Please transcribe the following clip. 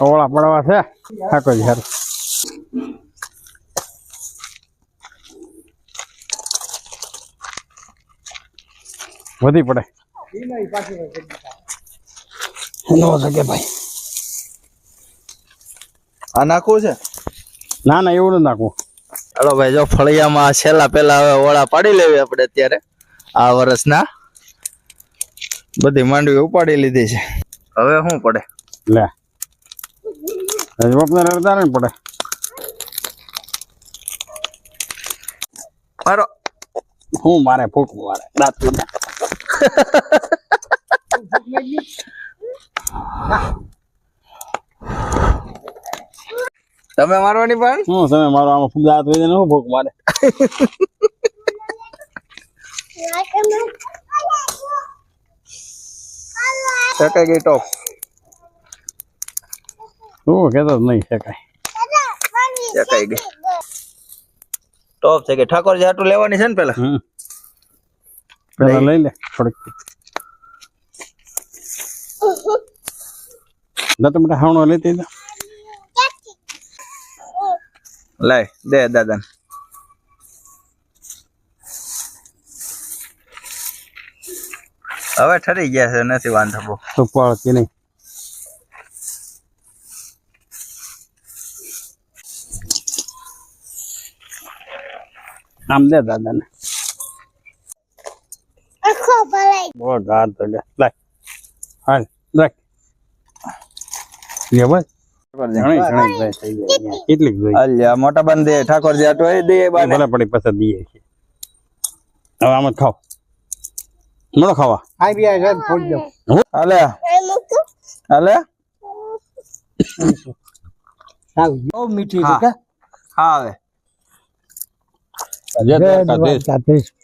ઓળા પડવા છે થાકો જ યાર વધી પડે નો શકે ભાઈ આ નાખવું છે ના ના એવું ન નાખવું હાલો ભાઈ જો ફળિયામાં છેલ્લા પેલા હવે ઓળા પાડી લેવી આપણે અત્યારે આ વર્ષના બધી માંડવી ઉપાડી લીધી છે હવે શું પડે લે બાપને રડતા ને પડે મારો હું મારે ફૂક મારે દાંત તમે મારવાની પણ હું તમે મારો આમાં ફૂક દાંત હોય ને હું ફૂક મારે શેકાઈ ગઈ ટોપ તું કેતો નહીં શેકાય શેકાઈ ગઈ ટોપ છે કે ઠાકોરજી આટલું લેવાની છે ને પેલા પેલા લઈ લે થોડીક દત્ત બેટા હાવણો લેતી જા લાય દે દાદા હવે ઠરી ગયા છે નથી વાંધો બહુ તો પાળ કે નહીં આમ દે દાદાને બહુ ગાર તો લે લાય હાલ રાખ લે બસ ઘણી ઘણી થઈ ગઈ કેટલીક જોઈ અલ્યા મોટા બંધ દે ઠાકોરજી આટો દે બાને ભલે પડી પસંદ દઈએ છે હવે આમ જ ખાઓ મળો ખાવા આ બી આ ઘર ફોડ દો હાલે હાલે બહુ મીઠી છે કે હા હવે જે તાકાત